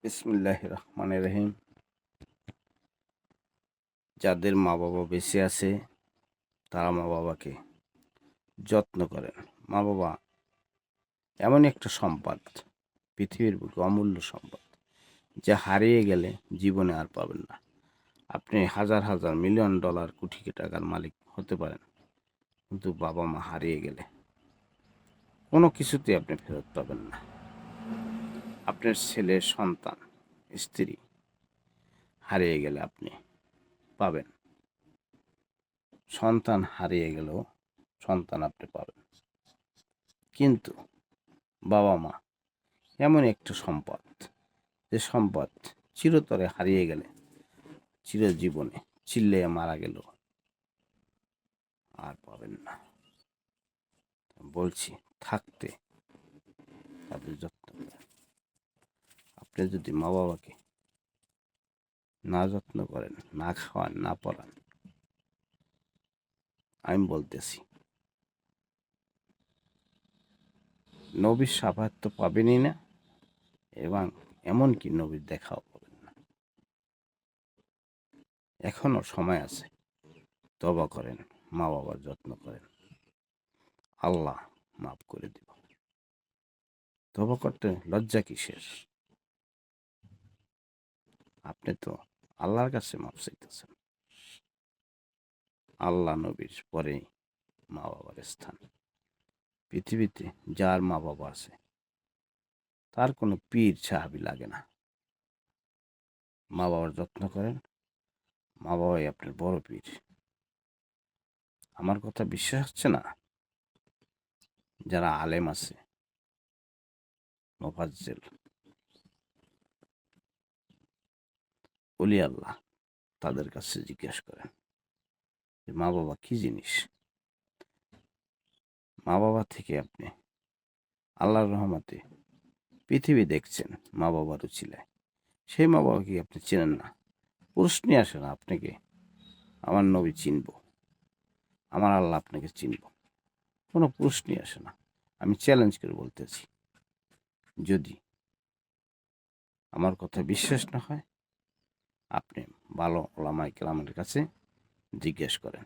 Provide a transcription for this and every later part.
বিসমিল্লাহির রহমানির রহিম। যাদের মা বাবা বেঁচে আছে তারা মা বাবাকে যত্ন করেন। মা বাবা এমন একটা সম্পদ, পৃথিবীর বুকে অমূল্য সম্পদ, যা হারিয়ে গেলে জীবনে আর পাবেন না। আপনি হাজার হাজার মিলিয়ন ডলার কোটি টাকার মালিক হতে পারেন, কিন্তু বাবা মা হারিয়ে গেলে কোনো কিছুতেই আপনি ফেরত পাবেন না। আপনার ছেলে, সন্তান, স্ত্রী হারিয়ে গেলে আপনি পাবেন, সন্তান হারিয়ে গেলেও সন্তান আপনি পাবেন। কিন্তু বাবা মা এমন একটা সম্পদ, যে সম্পদ চিরতরে হারিয়ে গেলে, চিরজীবনে চিল্লিয়ে মারা গেল আর পাবেন না। বলছি, থাকতে তাদের যত্ন করেন। আপনি যদি মা বাবাকে না যত্ন করেন, না খাওয়ান, না পড়ান, আমি বলতেছি নবীর শাফাত তো পাবেনই না, এবং এমনকি নবীর দেখাও পাবেন না। এখনো সময় আছে, তওবা করেন, মা বাবার যত্ন করেন, আল্লাহ মাফ করে দিব। তওবা করতে লজ্জা কিসের? আপনি তো আল্লাহর কাছে মাফ চাইতেছেন। আল্লাহ নবীর পরে মা বাবার স্থান। পৃথিবীতে যার মা বাবা আছে তার কোনো পীর সাহাবি লাগে না। মা বাবার যত্ন করেন, মা বাবাই আপনার বড় পীর। আমার কথা বিশ্বাস হচ্ছে না? যারা আলেম আছে, মোফাজ্জেল, ওলি আল্লাহ, তাদের কাছে জিজ্ঞেস করেন যে মা বাবা কি জিনিস। মা বাবা থেকে আপনি আল্লাহর রহমতে পৃথিবী দেখছেন মা বাবার উচিলায়। সেই মা বাবাকে আপনি চেনেন না? প্রশ্নই আসে না আপনাকে আমার নবী চিনব, আমার আল্লাহ আপনাকে চিনব, কোনো প্রশ্নই আসে না। আমি চ্যালেঞ্জ করে বলতেছি, যদি আমার কথা বিশ্বাস না হয়, আপনি ভালো ওলামায়ে কেরামের কাছে জিজ্ঞেস করেন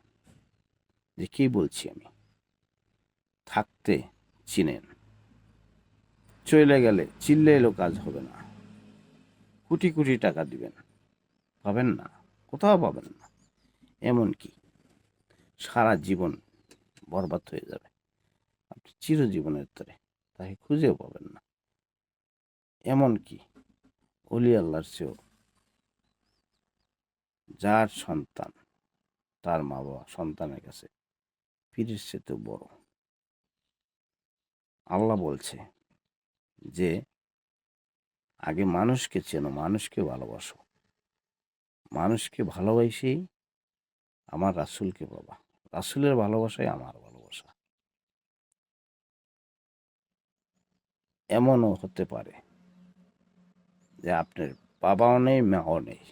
যে কি বলছি আমি। থাকতে চিনেন, চলে গেলে চিল্লে এলো কাজ হবে না। কোটি কোটি টাকা দিবেন, পাবেন না, কোথাও পাবেন না। এমনকি সারা জীবন বরবাদ হয়ে যাবে, আপনি চিরজীবনের তরে তাকে খুঁজেও পাবেন না। এমনকি অলি আল্লাহর চেয়েও, যার সন্তান তার মা বাবা সন্তানের কাছে পীরের চেয়েতেও বড়। আল্লাহ বলছে যে আগে মানুষকে চেনো, মানুষকে ভালোবাসো, মানুষকে ভালোবাসেই আমার রাসূলকে পাবা, রাসূলের ভালোবাসাই আমার ভালোবাসা। এমনও হতে পারে যে আপনার বাবাও নেই, মাও নেই।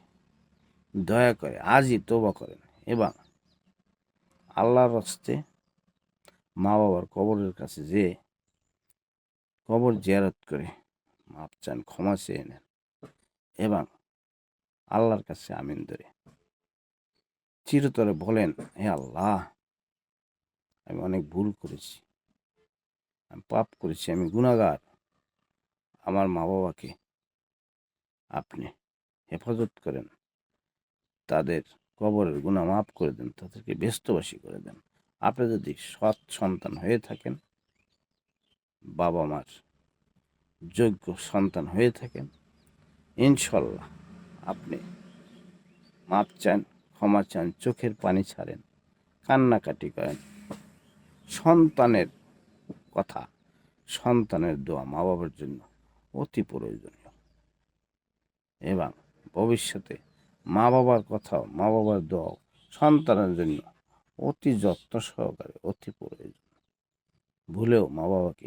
দয়া করে আজই তওবা করেন এবং আল্লাহর হস্তে মা বাবার কবরের কাছে যেয়ে কবর জিয়ারত করে মাপ চান, ক্ষমা চেয়ে নেন এবং আল্লাহর কাছে আমিন ধরে চিরতরে বলেন, হে আল্লাহ, আমি অনেক ভুল করেছি, আমি পাপ করেছি, আমি গুনাহগার। আমার মা বাবাকে আপনি হেফাজত করেন, তাদের কবরের গুনাহ মাফ করে দেন, তাদেরকে ব্যস্তবাসী করে দেন। আপনি যদি সৎ সন্তান হয়ে থাকেন, বাবা মার যোগ্য সন্তান হয়ে থাকেন, ইনশাল্লাহ আপনি মাপ চান, ক্ষমা চান, চোখের পানি ছাড়েন, কান্নাকাটি করেন। সন্তানের কথা, সন্তানের দোয়া মা বাবার জন্য অতি প্রয়োজনীয়, এবং ভবিষ্যতে মা বাবার কথাও, মা বাবার দোয়াও সন্তানের জন্য অতি যত্ন সহকারে অতি প্রয়োজন। ভুলেও মা বাবাকে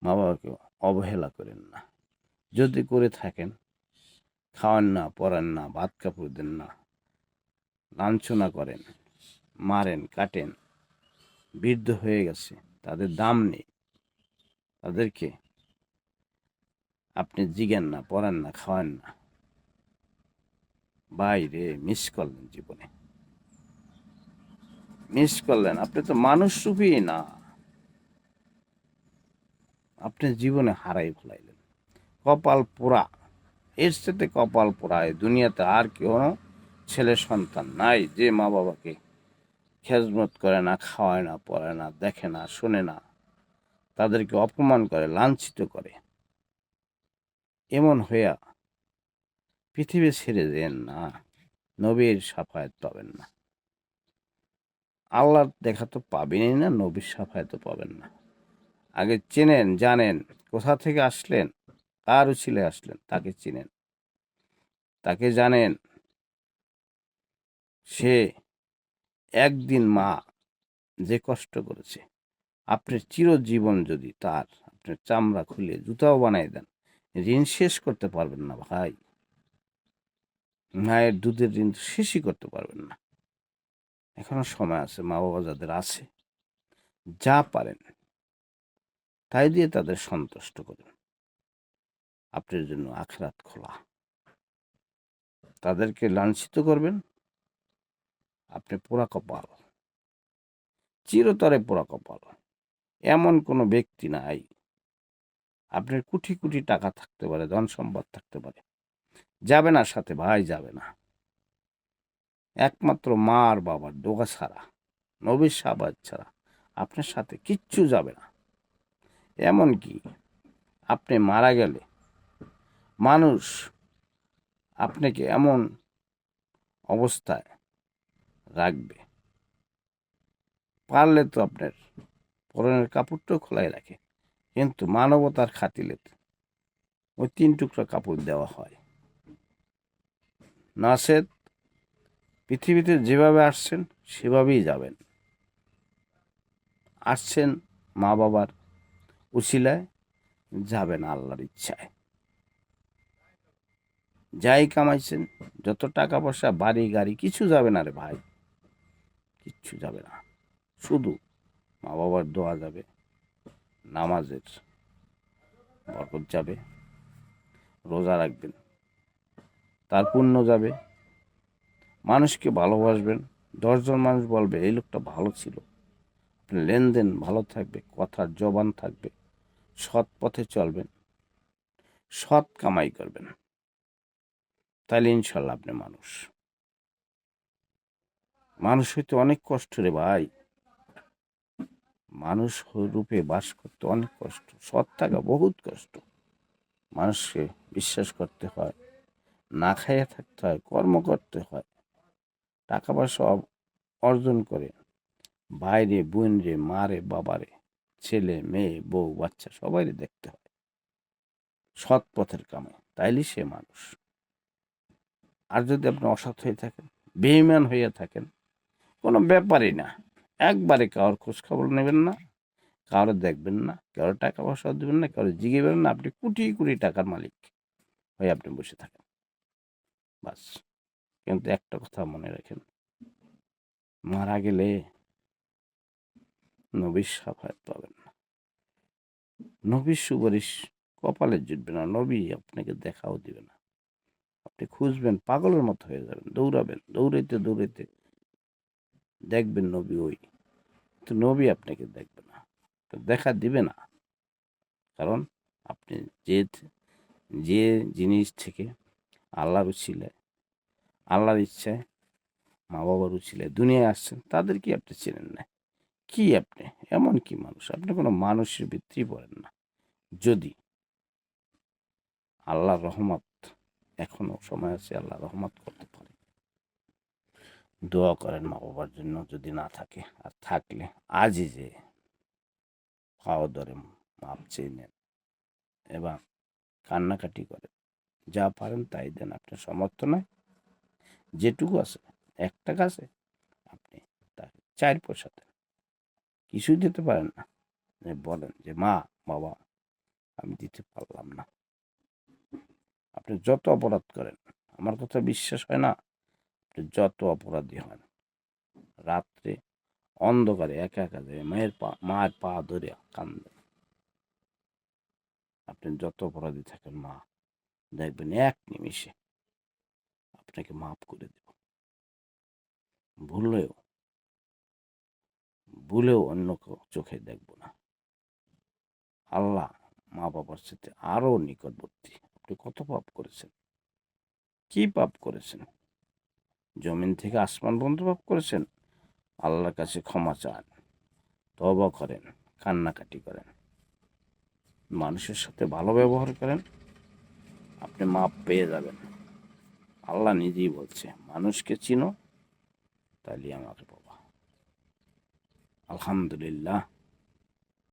মা বাবাকে অবহেলা করেন না। যদি করে থাকেন, খাওয়ান না, পরান না, ভাত কাপড় দেন না, লাঞ্ছনা করেন, মারেন, কাটেন, বৃদ্ধ হয়ে গেছে, তাদের দাম নেই, তাদেরকে আপনি জিগেন না, পড়েন না, খাওয়ান না। বাইরে মিস করলেন, জীবনে মিস করলেন। আপনি তো মানুষ রূপী না, আপনি জীবনে হারাই ফেলাইলেন। কপাল পোড়া, এর সাথে কপাল পোড়া এই দুনিয়াতে আর কেউ ছেলে সন্তান নাই যে মা বাবাকে খেজমত করে না, খাওয়ায় না, পড়ে না, দেখে না, শোনে না, তাদেরকে অপমান করে, লাঞ্ছিত করে। এমন হইয়া পৃথিবী ছেড়ে দেন না, নবীর সাফায়াত পাবেন না। আল্লাহর দেখা তো পাবেনই না, নবীর সাফায়াতও পাবেন না। আগে চেনেন, জানেন কোথা থেকে আসলেন, কার উছিলে আসলেন, তাকে চিনেন, তাকে জানেন। সে একদিন মা যে কষ্ট করেছে, আপনার চিরজীবন যদি তার আপনার চামড়া খুলে জুতাও বানাই দেন, ঋণ শেষ করতে পারবেন না ভাই। মায়ের দুধের ঋণ তো শেষই করতে পারবেন না। এখনো সময় আছে, মা বাবা যাদের আছে, যা পারেন তাই দিয়ে তাদের সন্তুষ্ট করুন। আপনার জন্য আখরাত খোলা। তাদেরকে লাঞ্ছিত করবেন, আপনি পোড়া কপাল, চিরতরে পোড়া কপাল। এমন কোনো ব্যক্তি নাই, আপনার কোটি কোটি টাকা থাকতে পারে, ধন সম্পদ থাকতে পারে, যাবে না সাথে ভাই, যাবে না। একমাত্র মা আর বাবার দোয়া ছাড়া, নবীর সাবাদ ছাড়া আপনার সাথে কিচ্ছু যাবে না। এমনকি আপনি মারা গেলে মানুষ আপনাকে এমন অবস্থায় রাখবে, পারলে তো আপনার পরনের কাপড়টাও খোলাই রাখে, কিন্তু মানবতার খাতিলে ওই 3 টুকরা কাপড় দেওয়া হয়। নাসেদ পৃথিবীতে যেভাবে আসছেন সেভাবেই যাবেন। আসছেন মা বাবার উছিলায়, যাবেন আল্লাহর ইচ্ছায়। যাই কামাইছেন, যত টাকা পয়সা, বাড়ি গাড়ি, কিছু যাবে না রে ভাই, কিচ্ছু যাবে না। শুধু মা বাবার দোয়া যাবে, নামাজের বরকত যাবে, রোজা রাখবেন তার পুণ্য যাবে, মানুষকে ভালোবাসবেন, 10 জন মানুষ বলবে এই লোকটা ভালো ছিল। লেনদেন ভালো থাকবে, কথার জবান থাকবে, সৎ পথে চলবেন, সৎ কামাই করবেন, তাহলে ইনশাল্লাহ আপনি মানুষ। মানুষ হইতে অনেক কষ্ট রে ভাই, মানুষ রূপে বাস করতে অনেক কষ্ট, সৎ থাকা বহুত কষ্ট। মানুষকে বিশ্বাস করতে হয়, না খাইয়া থাকতে হয়, কর্ম করতে হয়, টাকা পয়সা অর্জন করে ভাইরে, বোন রে, মা রে, বাবারে, ছেলে মেয়ে, বউ বাচ্চা সবাই দেখতে হয়, সৎ পথের কামে, তাইলে সে মানুষ। আর যদি আপনি অসৎ হয়ে থাকেন, বেঈমান হইয়া থাকেন, কোনো ব্যাপারই না। একবারে কারোর খোঁজ খবর নেবেন না, কারো দেখবেন না, কারো টাকা পয়সা দেবেন না, কারো জিগেবেন না, আপনি কোটি কোটি টাকার মালিক হয়ে আপনি বসে থাকেন, বাস। কিন্তু একটা কথা মনে রাখেন, মারা গেলে নবীর সাফায়াত পাবেন না, নবীর সুপারিশ কপালে জুটবে না, নবী আপনাকে দেখাও দিবে না। আপনি খুঁজবেন, পাগলের মতো হয়ে যাবেন, দৌড়াবেন, দৌড়াইতে দৌড়াইতে দেখবেন নবী ওই, তো নবী আপনাকে দেখবে না, দেখা দিবে না। কারণ আপনি যে যে জিনিস থেকে আল্লাহর উছিলায়, আল্লাহর ইচ্ছায়, মা বাবার উছিলায় দুনিয়ায় আসছেন, তাদেরকে আপনি চেনেন না। কি আপনি এমন কি মানুষ, আপনি কোনো মানুষের ভিতরেই পড়েন না। যদি আল্লাহর রহমত, এখনো সময় আছে, আল্লাহ রহমত করতে পারে। দোয়া করেন মা বাবার জন্য, যদি না থাকে, আর থাকলে আজই যে পাও ধরে মাপ চেয়ে নেন এবং কান্নাকাটি করেন, যা পারেন তাই দেন। আপনার সমর্থ নয়, যেটুকু আছে, 1 টাকা আছে, আপনি তাকে 4 পয়সা দেন। কিছুই দিতে পারেন না, বলেন যে মা বাবা আমি দিতে পারলাম না। আপনি যত অপরাধ করেন, আমার কথা বিশ্বাস হয় না, আপনি যত অপরাধী হন, রাত্রে অন্ধকারে একা একা মায়ের পা ধরে কান্দেন, আপনি যত অপরাধী থাকেন মা, দেখবেন এক নিমিষে আপনাকে মাফ করে দেব। ভুলেও ভুলেও অন্য চোখে দেখব না। আল্লাহ মা বাবার সাথে আরো নিকটবর্তী। আপনি কত পাপ করেছেন, কি পাপ করেছেন? জমিন থেকে আসমান পর্যন্ত পাপ করেছেন। আল্লাহর কাছে ক্ষমা চান, তওবা করেন, কান্নাকাটি করেন, মানুষের সাথে ভালো ব্যবহার করেন, আপনি মাপ পেয়ে যাবেন। আল্লাহ নিজেই বলছে, মানুষকে চিনো তাহলে আমাকে পাবা। আলহামদুলিল্লাহ।